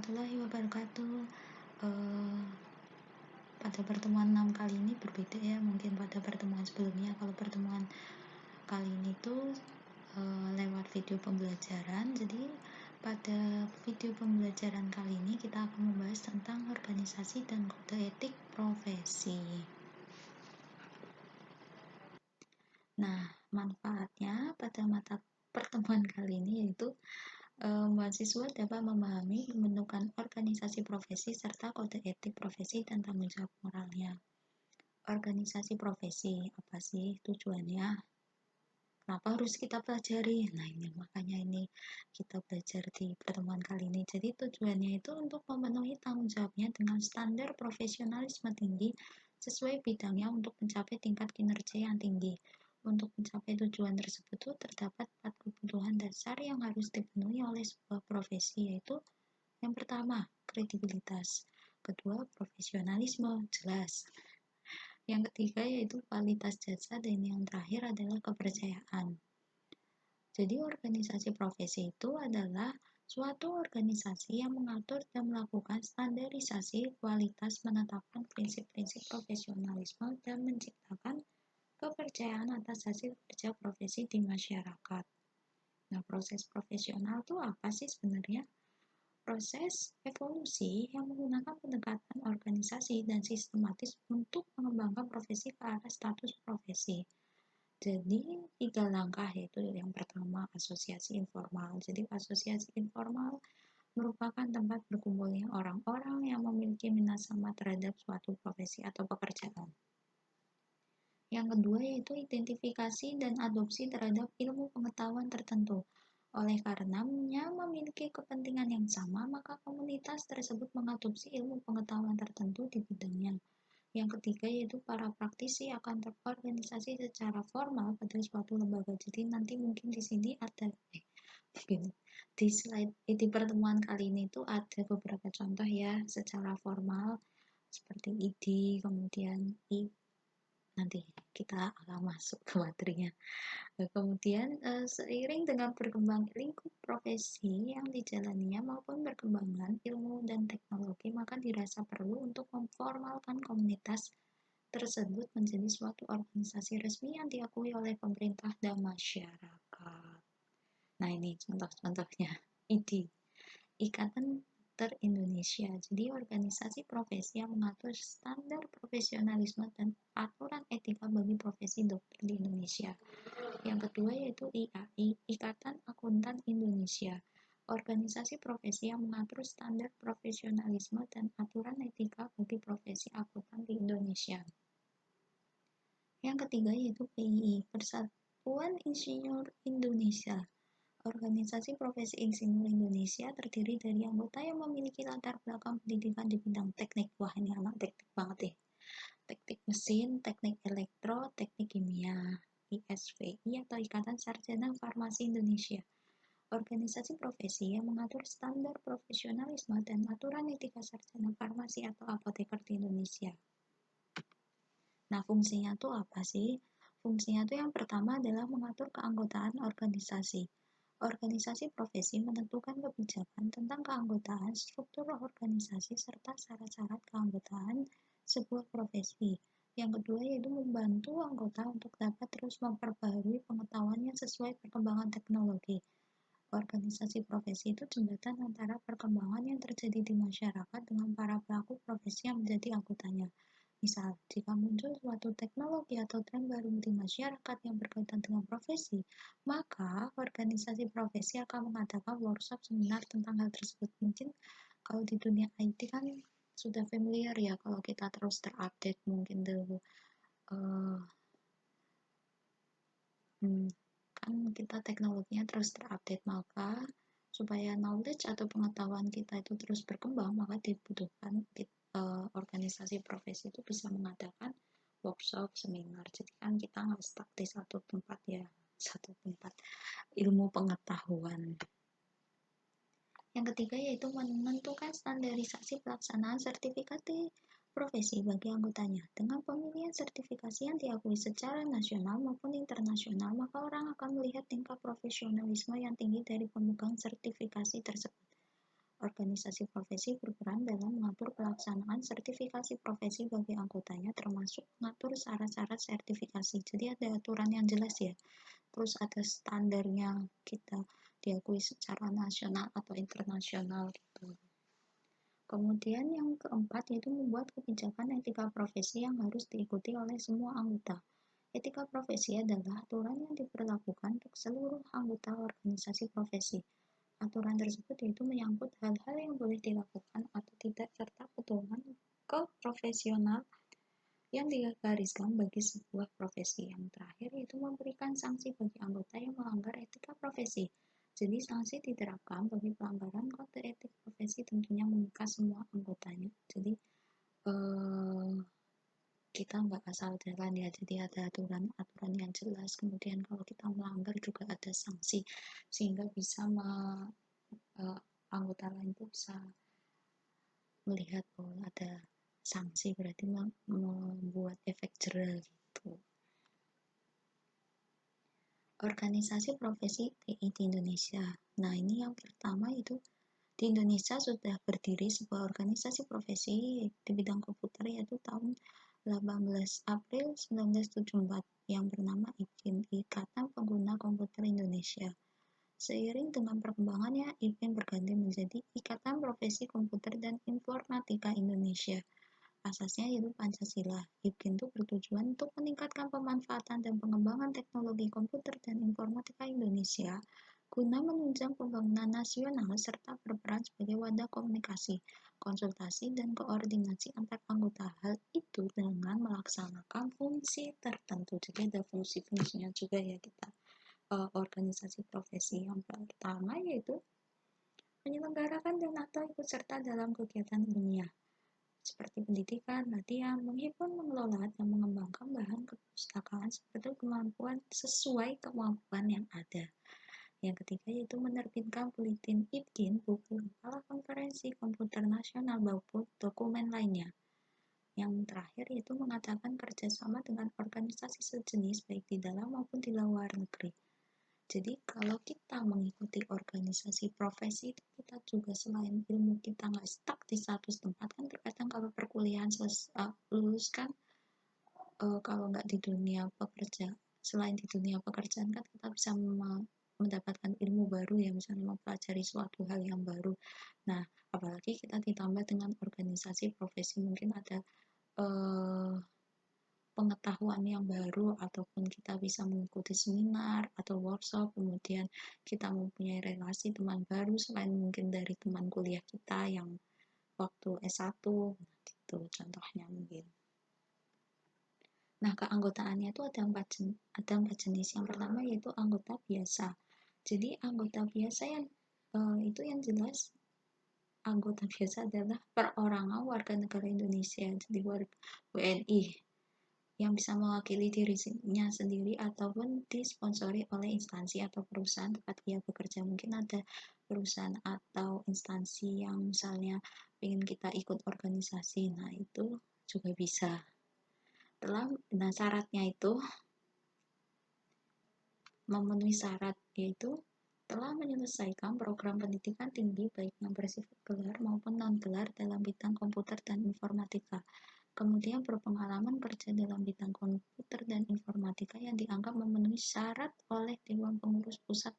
warahmatullahi wabarakatuh. Pada pertemuan 6 kali ini berbeda ya, mungkin pada pertemuan sebelumnya. Kalau pertemuan kali ini tuh lewat video pembelajaran. Jadi pada video pembelajaran kali ini kita akan membahas tentang organisasi dan kode etik profesi. Nah, manfaatnya pada mata pertemuan kali ini yaitu mahasiswa dapat memahami pembentukan organisasi profesi serta kode etik profesi dan tanggung jawab moralnya. Organisasi profesi, apa sih tujuannya? Kenapa harus kita pelajari? Nah, ini makanya ini kita belajar di pertemuan kali ini. Jadi tujuannya itu untuk memenuhi tanggung jawabnya dengan standar profesionalisme tinggi sesuai bidangnya untuk mencapai tingkat kinerja yang tinggi. Untuk mencapai tujuan tersebut terdapat 4 kebutuhan dasar yang harus dipenuhi oleh sebuah profesi, yaitu yang pertama, kredibilitas. Kedua, profesionalisme, jelas. Yang ketiga yaitu kualitas jasa, dan yang terakhir adalah kepercayaan. Jadi organisasi profesi itu adalah suatu organisasi yang mengatur dan melakukan standarisasi kualitas, menetapkan prinsip-prinsip profesionalisme, dan menciptakan kepercayaan atas hasil kerja profesi di masyarakat. Nah, proses profesional itu apa sih sebenarnya? Proses evolusi yang menggunakan pendekatan organisasi dan sistematis untuk mengembangkan profesi ke arah status profesi. Jadi, 3 langkah, yaitu yang pertama asosiasi informal. Jadi, asosiasi informal merupakan tempat berkumpulnya orang-orang yang memiliki minat sama terhadap suatu profesi atau pekerjaan. Yang kedua yaitu identifikasi dan adopsi terhadap ilmu pengetahuan tertentu. Oleh karenanya memiliki kepentingan yang sama, maka komunitas tersebut mengadopsi ilmu pengetahuan tertentu di bidangnya. Yang ketiga yaitu para praktisi akan terorganisasi secara formal pada suatu lembaga. Jadi nanti mungkin di sini ada di slide di pertemuan kali ini tuh ada beberapa contoh ya secara formal seperti ID, kemudian nanti kita akan masuk ke materinya. Nah, kemudian seiring dengan berkembang lingkup profesi yang dijalaninya maupun perkembangan ilmu dan teknologi, maka dirasa perlu untuk memformalkan komunitas tersebut menjadi suatu organisasi resmi yang diakui oleh pemerintah dan masyarakat. Nah, ini contoh-contohnya. ID, Ikatan Dokter Indonesia. Jadi organisasi profesi yang mengatur standar profesionalisme dan aturan etika bagi profesi dokter di Indonesia. Yang kedua yaitu IAI, Ikatan Akuntan Indonesia. Organisasi profesi yang mengatur standar profesionalisme dan aturan etika bagi profesi akuntan di Indonesia. Yang ketiga yaitu PII, Persatuan Insinyur Indonesia. Organisasi profesi insinyur Indonesia terdiri dari anggota yang memiliki latar belakang pendidikan di bidang teknik. Wah, ini anak teknik banget deh. Teknik mesin, teknik elektro, teknik kimia, ISVI atau Ikatan Sarjana Farmasi Indonesia. Organisasi profesi yang mengatur standar profesionalisme dan aturan etika sarjana farmasi atau apoteker di Indonesia. Nah, fungsinya tuh apa sih? Fungsinya tuh yang pertama adalah mengatur keanggotaan organisasi. Organisasi profesi menentukan kebijakan tentang keanggotaan, struktur organisasi, serta syarat-syarat keanggotaan sebuah profesi. Yang kedua yaitu membantu anggota untuk dapat terus memperbaharui pengetahuannya sesuai perkembangan teknologi. Organisasi profesi itu jembatan antara perkembangan yang terjadi di masyarakat dengan para pelaku profesi yang menjadi anggotanya. Misal, jika muncul suatu teknologi atau tren baru di masyarakat yang berkaitan dengan profesi, maka organisasi profesi akan mengadakan workshop seminar tentang hal tersebut. Mungkin kalau di dunia IT kan sudah familiar ya kalau kita terus terupdate mungkin kan kita teknologinya terus terupdate, maka supaya knowledge atau pengetahuan kita itu terus berkembang, maka dibutuhkan organisasi profesi itu bisa mengadakan workshop, seminar. Jadi kan kita nggak stuck di satu tempat ya, satu tempat ilmu pengetahuan. Yang ketiga yaitu menentukan standarisasi pelaksanaan sertifikasi profesi bagi anggotanya. Dengan pemilihan sertifikasi yang diakui secara nasional maupun internasional, maka orang akan melihat tingkat profesionalisme yang tinggi dari pemegang sertifikasi tersebut. organisasi profesi berperan dalam mengatur pelaksanaan sertifikasi profesi bagi anggotanya, termasuk mengatur syarat-syarat sertifikasi. Jadi ada aturan yang jelas ya. Terus ada standarnya, kita diakui secara nasional atau internasional gitu. Kemudian yang keempat yaitu membuat kebijakan etika profesi yang harus diikuti oleh semua anggota. Etika profesi adalah aturan yang diberlakukan untuk seluruh anggota organisasi profesi. Aturan tersebut yaitu menyangkut hal-hal yang boleh dilakukan atau tidak serta pedoman keprofesional yang digariskan bagi sebuah profesi. Yang terakhir yaitu memberikan sanksi bagi anggota yang melanggar etika profesi. Jadi sanksi diterapkan bagi pelanggaran kode etik profesi tentunya mengikat semua anggotanya. Jadi kita nggak asal jalan ya, jadi ada aturan-aturan yang jelas, kemudian kalau kita melanggar juga ada sanksi sehingga bisa anggota lain tuh bisa melihat bahwa ada sanksi, berarti membuat efek jerah gitu. Organisasi profesi TI di Indonesia. Nah, ini yang pertama itu di Indonesia sudah berdiri sebuah organisasi profesi di bidang komputer yaitu tahun 18 April 1974 yang bernama IPIN, Ikatan Pengguna Komputer Indonesia. Seiring dengan perkembangannya, IPIN berganti menjadi Ikatan Profesi Komputer dan Informatika Indonesia. Asasnya yaitu Pancasila. IPIN itu bertujuan untuk meningkatkan pemanfaatan dan pengembangan teknologi komputer dan informatika Indonesia guna menunjang pembangunan nasional serta berperan sebagai wadah komunikasi, konsultasi, dan koordinasi antar anggota. Hal itu dengan melaksanakan fungsi tertentu. Jadi ada fungsi-fungsinya juga ya kita organisasi profesi. Yang pertama yaitu menyelenggarakan dan atau ikut serta dalam kegiatan ilmiah seperti pendidikan, latihan, menghimpun, mengelola, dan mengembangkan bahan kepustakaan sesuai kemampuan yang ada. Yang ketiga yaitu menerbitkan buletin IPKIN, buku kepala konferensi komputer nasional maupun dokumen lainnya. Yang terakhir yaitu mengadakan kerjasama dengan organisasi sejenis baik di dalam maupun di luar negeri. Jadi kalau kita mengikuti organisasi profesi itu kita juga selain ilmu kita nggak stuck di satu tempat kan, terkadang kalau perkuliahan lulus kan kalau nggak di dunia pekerja, selain di dunia pekerjaan kan kita bisa mendapatkan ilmu baru ya, misalnya mempelajari suatu hal yang baru. Nah apalagi kita ditambah dengan organisasi profesi, mungkin ada pengetahuan yang baru ataupun kita bisa mengikuti seminar atau workshop, kemudian kita mempunyai relasi teman baru selain mungkin dari teman kuliah kita yang waktu S1 gitu contohnya mungkin. Nah, keanggotaannya itu ada empat jenis. Yang pertama yaitu anggota biasa. Jadi anggota biasa yang itu yang jelas anggota biasa adalah perorangan warga negara Indonesia, jadi warga WNI yang bisa mewakili dirinya sendiri ataupun disponsori oleh instansi atau perusahaan tempat ia bekerja. Mungkin ada perusahaan atau instansi yang misalnya ingin kita ikut organisasi, nah itu juga bisa. Nah syaratnya itu memenuhi syarat yaitu telah menyelesaikan program pendidikan tinggi baik yang bersifat gelar maupun non-gelar dalam bidang komputer dan informatika. Kemudian berpengalaman kerja dalam bidang komputer dan informatika yang dianggap memenuhi syarat oleh Dewan Pengurus Pusat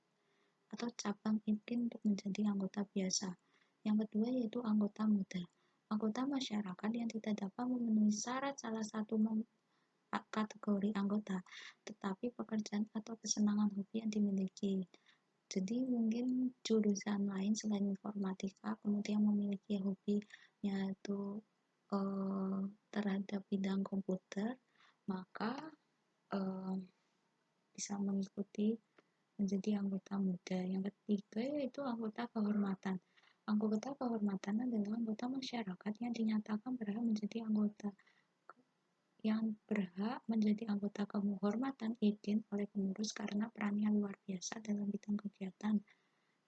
atau cabang IPKIN untuk menjadi anggota biasa. Yang kedua yaitu anggota muda. Anggota masyarakat yang tidak dapat memenuhi syarat salah satu kategori anggota, tetapi pekerjaan atau kesenangan hobi yang dimiliki. Jadi mungkin jurusan lain selain informatika, kemudian memiliki hobinya itu terhadap bidang komputer, maka bisa mengikuti menjadi anggota muda. Yang ketiga yaitu anggota kehormatan. Anggota kehormatan adalah anggota masyarakat yang dinyatakan berhak menjadi anggota kehormatan IPKIN oleh pengurus karena perannya luar biasa dalam bidang kegiatan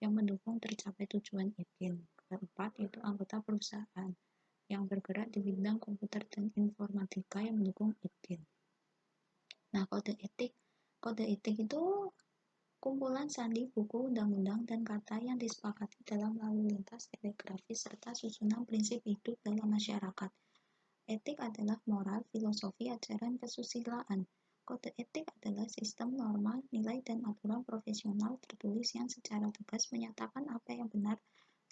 yang mendukung tercapai tujuan IPKIN. Keempat yaitu anggota perusahaan yang bergerak di bidang komputer dan informatika yang mendukung IPKIN. Nah, kode etik itu kumpulan sandi, buku, undang-undang, dan kata yang disepakati dalam lalu lintas telegrafis serta susunan prinsip hidup dalam masyarakat. Etik adalah moral, filosofi, ajaran kesusilaan. Kode etik adalah sistem norma, nilai, dan aturan profesional tertulis yang secara tegas menyatakan apa yang benar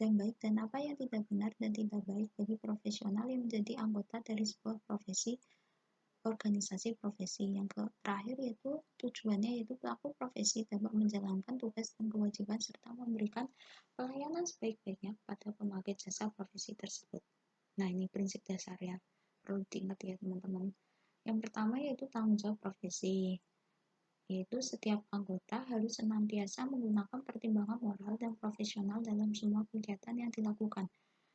dan baik dan apa yang tidak benar dan tidak baik bagi profesional yang menjadi anggota dari sebuah profesi, organisasi profesi. Yang terakhir yaitu tujuannya yaitu pelaku profesi dapat menjalankan tugas dan kewajiban serta memberikan pelayanan sebaik-baiknya kepada pemakai jasa profesi tersebut. Nah, ini prinsip dasarnya perlu diingat ya teman-teman. Yang pertama yaitu tanggung jawab profesi, yaitu setiap anggota harus senantiasa menggunakan pertimbangan moral dan profesional dalam semua kegiatan yang dilakukan.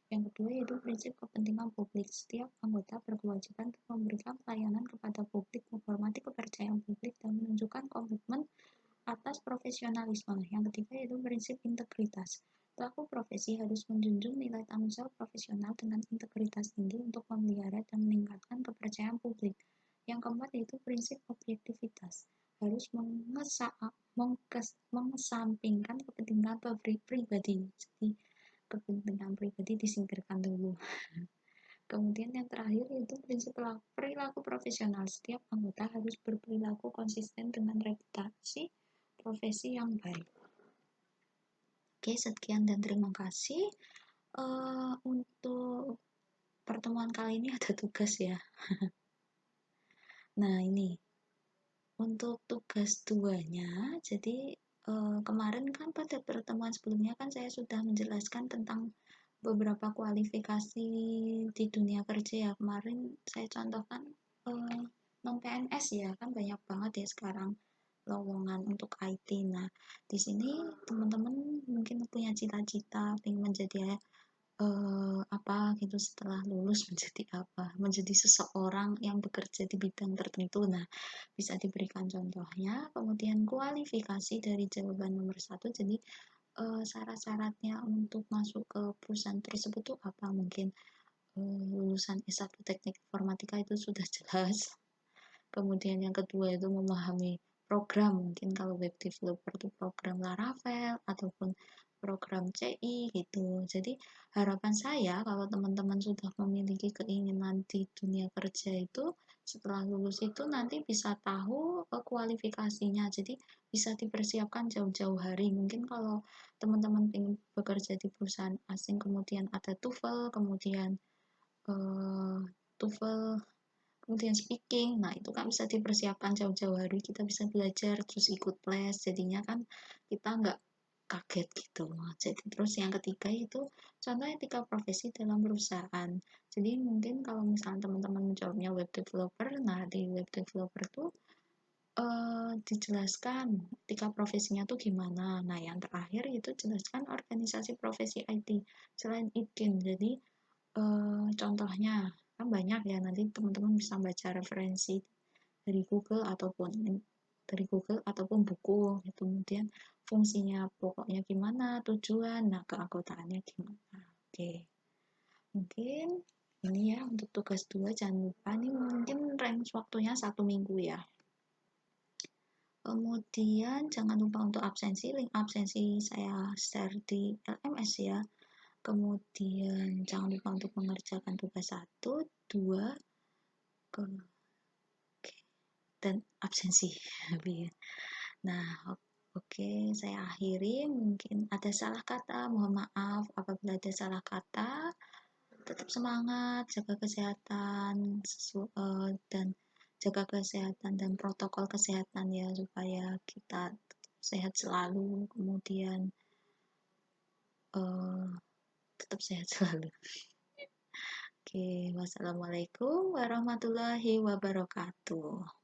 Yang kedua yaitu prinsip kepentingan publik. Setiap anggota berkewajiban untuk memberikan pelayanan kepada publik, menghormati kepercayaan publik, dan menunjukkan komitmen atas profesionalisme. Yang ketiga yaitu prinsip integritas. Pelaku profesi harus menjunjung nilai tanggung jawab profesional dengan integritas tinggi untuk memelihara dan meningkatkan kepercayaan publik. Yang keempat yaitu prinsip objektivitas. Harus mengesampingkan kepentingan pribadi. Jadi kepentingan pribadi disingkirkan dulu. Kemudian yang terakhir yaitu prinsip perilaku profesional. Setiap anggota harus berperilaku konsisten dengan reputasi profesi yang baik. Oke, sekian dan terima kasih. Untuk pertemuan kali ini ada tugas ya. Nah, ini untuk tugas 2-nya, jadi kemarin kan pada pertemuan sebelumnya kan saya sudah menjelaskan tentang beberapa kualifikasi di dunia kerja ya. Kemarin saya contohkan non PNS ya, kan banyak banget ya sekarang lowongan untuk IT. Nah, di sini teman-teman mungkin punya cita-cita pengen menjadi apa gitu setelah lulus menjadi apa, menjadi seseorang yang bekerja di bidang tertentu. Nah, bisa diberikan contohnya. Kemudian kualifikasi dari jawaban nomor 1, jadi syarat-syaratnya untuk masuk ke perusahaan tersebut tuh apa, mungkin lulusan S1 teknik informatika itu sudah jelas. Kemudian yang kedua itu memahami program, mungkin kalau web developer itu program Laravel ataupun program CI gitu. Jadi harapan saya kalau teman-teman sudah memiliki keinginan di dunia kerja itu setelah lulus itu nanti bisa tahu kualifikasinya. Jadi bisa dipersiapkan jauh-jauh hari. Mungkin kalau teman-teman ingin bekerja di perusahaan asing kemudian ada TOEFL, kemudian TOEFL kemudian speaking, nah itu kan bisa dipersiapkan jauh-jauh hari, kita bisa belajar terus ikut les, jadinya kan kita nggak kaget gitu. Jadi terus yang ketiga itu contoh etika profesi dalam perusahaan. Jadi mungkin kalau misalnya teman-teman menjawabnya web developer, nah di web developer tuh dijelaskan etika profesinya tuh gimana. Nah yang terakhir itu jelaskan organisasi profesi IT selain IKIN. Jadi contohnya kan banyak ya, nanti teman-teman bisa baca referensi dari Google ataupun buku, kemudian fungsinya pokoknya gimana, tujuan, nah keanggotaannya gimana. Oke, mungkin ini ya untuk tugas 2, jangan lupa nih mungkin range waktunya 1 minggu ya. Kemudian jangan lupa untuk absensi, link absensi saya share di LMS ya. Kemudian jangan lupa untuk mengerjakan tugas 1, 2, dan absensi. Nah, oke, saya akhiri. Mungkin ada salah kata, mohon maaf apabila ada salah kata. Tetap semangat, jaga kesehatan dan jaga kesehatan dan protokol kesehatan ya supaya kita sehat selalu. Kemudian tetap sehat selalu. Oke, wassalamualaikum warahmatullahi wabarakatuh.